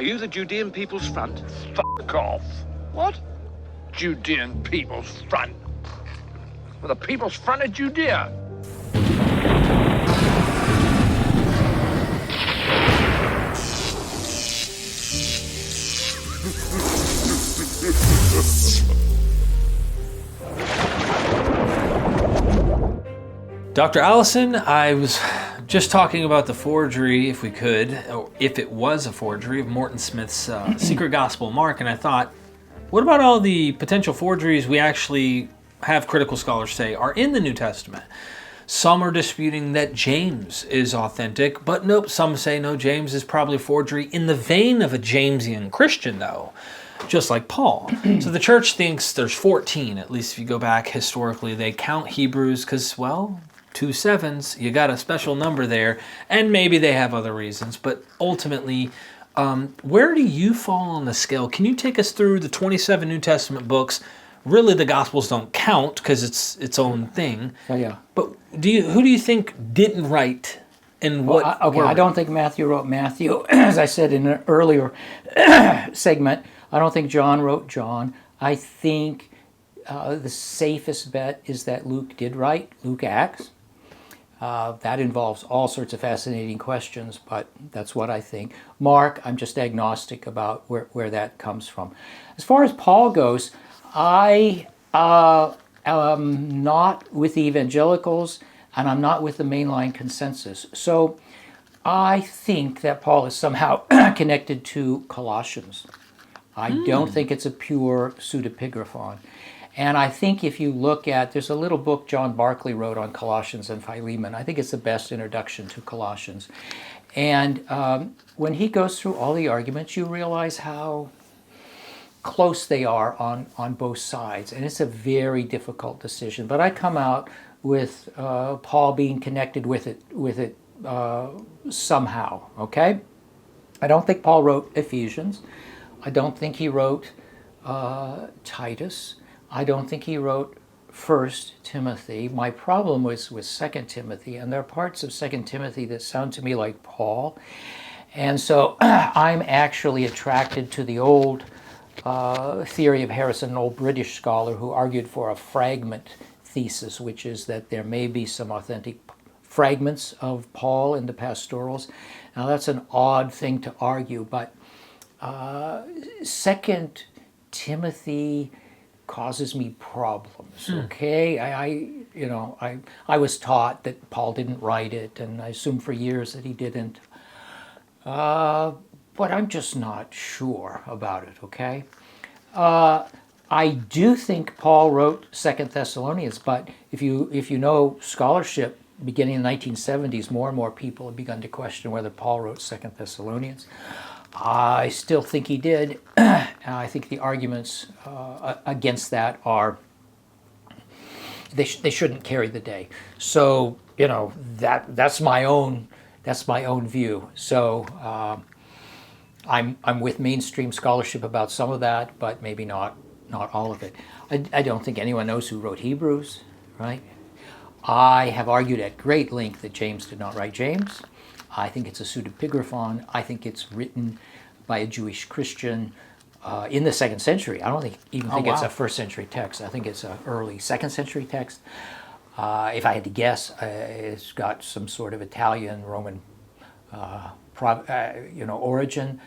Are you the Judean People's Front? Fuck off. What? Judean People's Front. Well, the People's Front of Judea. Dr. Allison, I was just talking about the forgery, if we could, or if it was a forgery, of Morton Smith's Secret Gospel of Mark, and I thought, what about all the potential forgeries we actually have critical scholars say are in the New Testament? Some are disputing that James is authentic, but nope, some say no, James is probably a forgery in the vein of a Jamesian Christian, though, just like Paul. So the church thinks there's 14, at least if you go back historically. They count Hebrews because, well, 2 sevens, you got a special number there, and maybe they have other reasons, but ultimately, where do you fall on the scale? Can you take us through the 27 New Testament books? Really, the Gospels don't count because it's its own thing. Oh, yeah. But who do you think didn't write, and what? I don't think Matthew wrote Matthew. As I said in an earlier segment, I don't think John wrote John. I think the safest bet is that Luke did write Luke Acts. That involves all sorts of fascinating questions, but that's what I think. Mark, I'm just agnostic about where that comes from. As far as Paul goes, I am not with the evangelicals, and I'm not with the mainline consensus. So I think that Paul is somehow connected to Colossians. I don't think it's a pure pseudepigraphon. And I think if you look at, there's a little book John Barclay wrote on Colossians and Philemon. I think it's the best introduction to Colossians. And when he goes through all the arguments, you realize how close they are on both sides. And it's a very difficult decision. But I come out with Paul being connected with it somehow, okay? I don't think Paul wrote Ephesians. I don't think he wrote Titus. I don't think he wrote 1 Timothy. My problem was with 2 Timothy, and there are parts of 2 Timothy that sound to me like Paul. And so I'm actually attracted to the old theory of Harrison, an old British scholar who argued for a fragment thesis, which is that there may be some authentic fragments of Paul in the pastorals. Now that's an odd thing to argue, but 2 Timothy causes me problems. Okay, I was taught that Paul didn't write it, and I assumed for years that he didn't. But I'm just not sure about it. Okay, I do think Paul wrote 2 Thessalonians, but if you know scholarship, beginning in the 1970s, more and more people have begun to question whether Paul wrote 2 Thessalonians. I still think he did. I think the arguments against that are they shouldn't carry the day. So that's my own view. So I'm with mainstream scholarship about some of that, but maybe not all of it. I don't think anyone knows who wrote Hebrews, right? I have argued at great length that James did not write James. I think it's a pseudepigraphon. I think it's written by a Jewish Christian in the 2nd century. I don't think it's a 1st century text. I think it's an early 2nd century text. If I had to guess, it's got some sort of Italian, Roman, origin.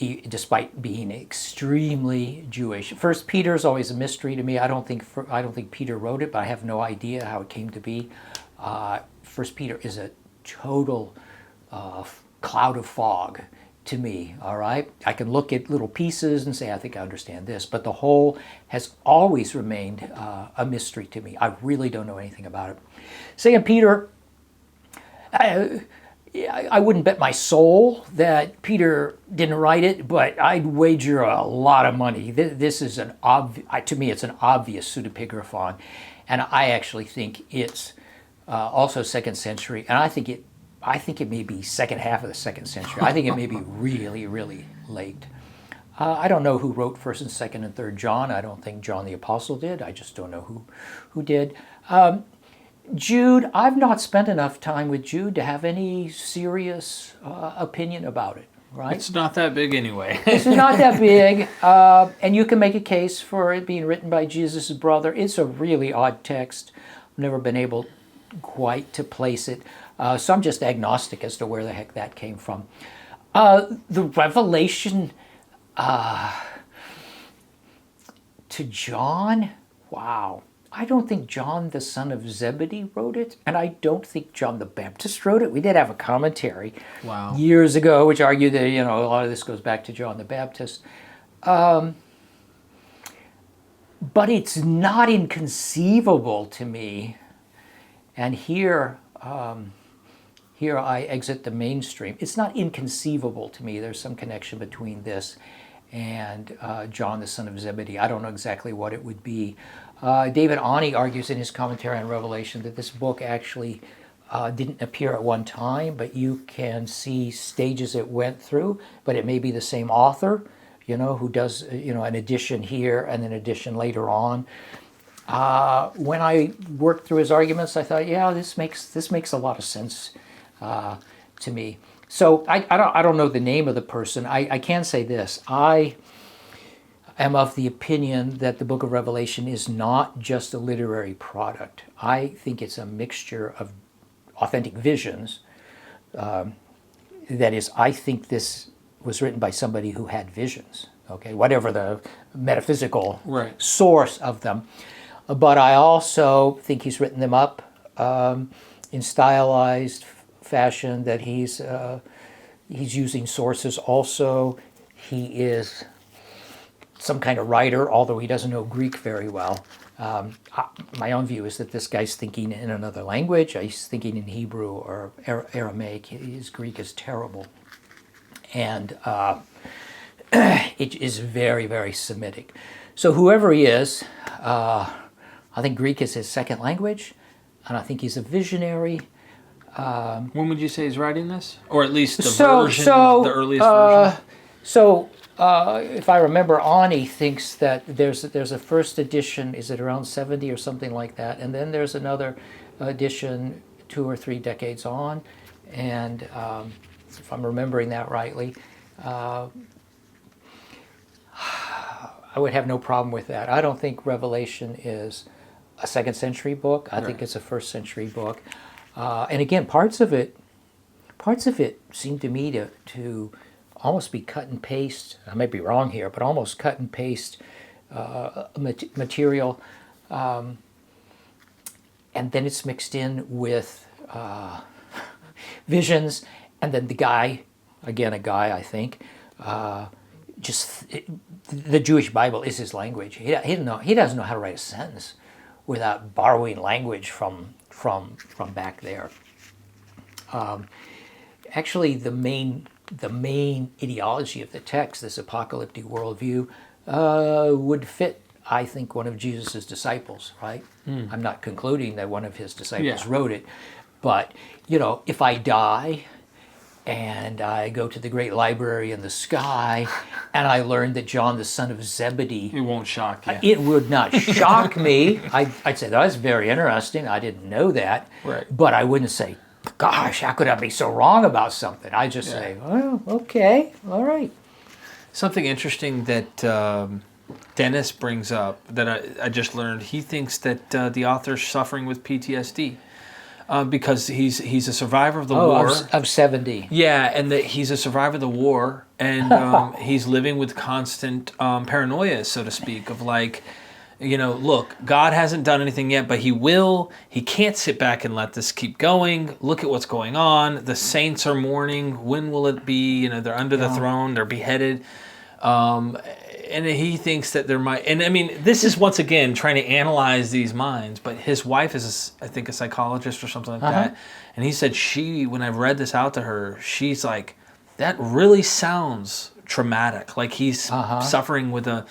Despite being extremely Jewish. 1 Peter is always a mystery to me. I don't think Peter wrote it, but I have no idea how it came to be. 1 Peter is a total cloud of fog to me, all right? I can look at little pieces and say, I think I understand this, but the whole has always remained a mystery to me. I really don't know anything about it. 2 Peter, I wouldn't bet my soul that Peter didn't write it, but I'd wager a lot of money. This is to me, it's an obvious pseudepigraphon, and I actually think it's also 2nd century, and I think it may be second half of the 2nd century. I think it may be really, really late. I don't know who wrote 1st and 2nd and 3rd John. I don't think John the Apostle did. I just don't know who did. Jude, I've not spent enough time with Jude to have any serious opinion about it. right? It's not that big anyway. This is not that big, and you can make a case for it being written by Jesus' brother. It's a really odd text. I've never been able quite to place it, so I'm just agnostic as to where the heck that came from. The revelation to John, wow. I don't think John the son of Zebedee wrote it, and I don't think John the Baptist wrote it. We did have a commentary years ago which argued that, a lot of this goes back to John the Baptist. But it's not inconceivable to me, and here I exit the mainstream. It's not inconceivable to me. There's some connection between this and John the son of Zebedee. I don't know exactly what it would be. David Ani argues in his commentary on Revelation that this book actually didn't appear at one time, but you can see stages it went through, but it may be the same author, who does, an edition here and an edition later on. When I worked through his arguments, I thought, yeah, this makes a lot of sense to me. So I don't know the name of the person. I can say this. I am of the opinion that the book of Revelation is not just a literary product. I think it's a mixture of authentic visions. That is, I think this was written by somebody who had visions, okay, whatever the metaphysical source of them. But I also think he's written them up in stylized fashion, that he's using sources also. He is some kind of writer, although he doesn't know Greek very well. My own view is that this guy's thinking in another language. He's thinking in Hebrew or Aramaic. His Greek is terrible. And it is very, very Semitic. So whoever he is, I think Greek is his second language, and I think he's a visionary. When would you say he's writing this? Or at least the earliest version? If I remember, Ani thinks that there's a first edition, is it around 70 or something like that, and then there's another edition 2 or 3 decades on, and if I'm remembering that rightly, I would have no problem with that. I don't think Revelation is a 2nd century book. I think it's a 1st century book. And again, parts of it seem to me to almost be cut and paste. I may be wrong here, but almost cut and paste material, and then it's mixed in with visions, and then the guy, again a guy, I think, the Jewish Bible is his language. He doesn't know how to write a sentence without borrowing language from back there. Actually, the main ideology of the text, this apocalyptic worldview, would fit, I think, one of Jesus' disciples, right? I'm not concluding that one of his disciples wrote it, but, if I die and I go to the great library in the sky and I learn that John the son of Zebedee... It won't shock you. It would not shock me. I'd say, that's very interesting. I didn't know that. Right. But I wouldn't say, gosh, how could I be so wrong about something? I just say, well, okay, all right. Something interesting that Dennis brings up that I just learned, he thinks that the author's suffering with PTSD because he's a survivor of the war. Of 70. Yeah, and that he's a survivor of the war, and he's living with constant paranoia, so to speak, of like, look, God hasn't done anything yet, but he will. He can't sit back and let this keep going. Look at what's going on. The saints are mourning. When will it be? They're under the throne. They're beheaded. And he thinks that there might... And, I mean, this is, once again, trying to analyze these minds. But his wife is, I think, a psychologist or something like that. And he said when I read this out to her, she's like, that really sounds traumatic. Like he's suffering with a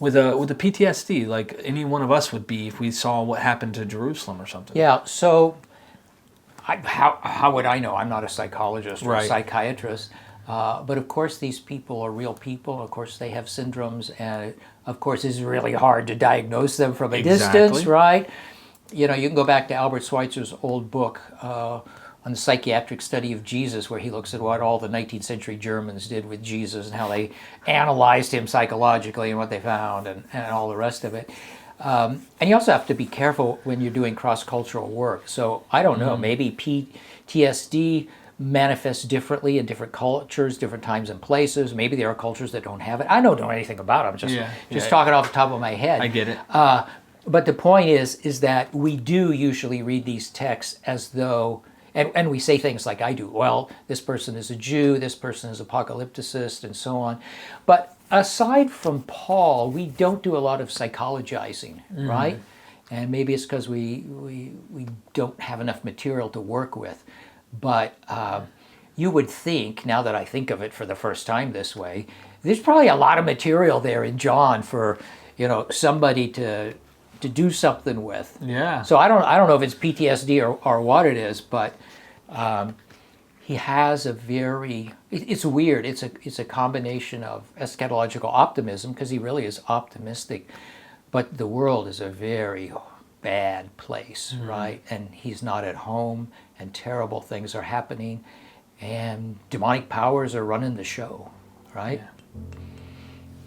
PTSD, like any one of us would be if we saw what happened to Jerusalem or something. Yeah, so how would I know? I'm not a psychologist or a psychiatrist. But of course, these people are real people. Of course, they have syndromes, and of course, it's really hard to diagnose them from a distance, right? You can go back to Albert Schweitzer's old book, on the psychiatric study of Jesus, where he looks at what all the 19th century Germans did with Jesus and how they analyzed him psychologically and what they found and all the rest of it. And you also have to be careful when you're doing cross-cultural work. So I don't know, maybe PTSD manifests differently in different cultures, different times and places. Maybe there are cultures that don't have it. I don't know anything about it. I'm just talking off the top of my head. I get it. But the point is that we do usually read these texts as though, and we say things like I do, well, this person is a Jew, this person is apocalypticist, and so on. But aside from Paul, we don't do a lot of psychologizing, right? And maybe it's because we don't have enough material to work with. But you would think, now that I think of it for the first time this way, there's probably a lot of material there in John for, somebody to do something with. Yeah. So I don't know if it's PTSD or what it is, but he has a very, it's weird. It's a combination of eschatological optimism, because he really is optimistic, but the world is a very bad place, right? And he's not at home, and terrible things are happening, and demonic powers are running the show, right? Yeah.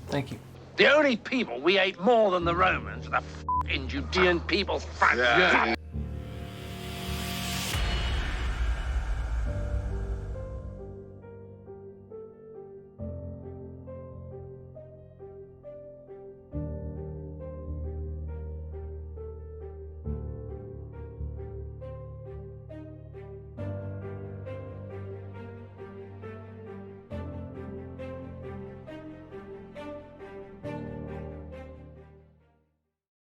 Thank you. The only people we hate more than the Romans are the f***ing Judean People's Front. Yeah.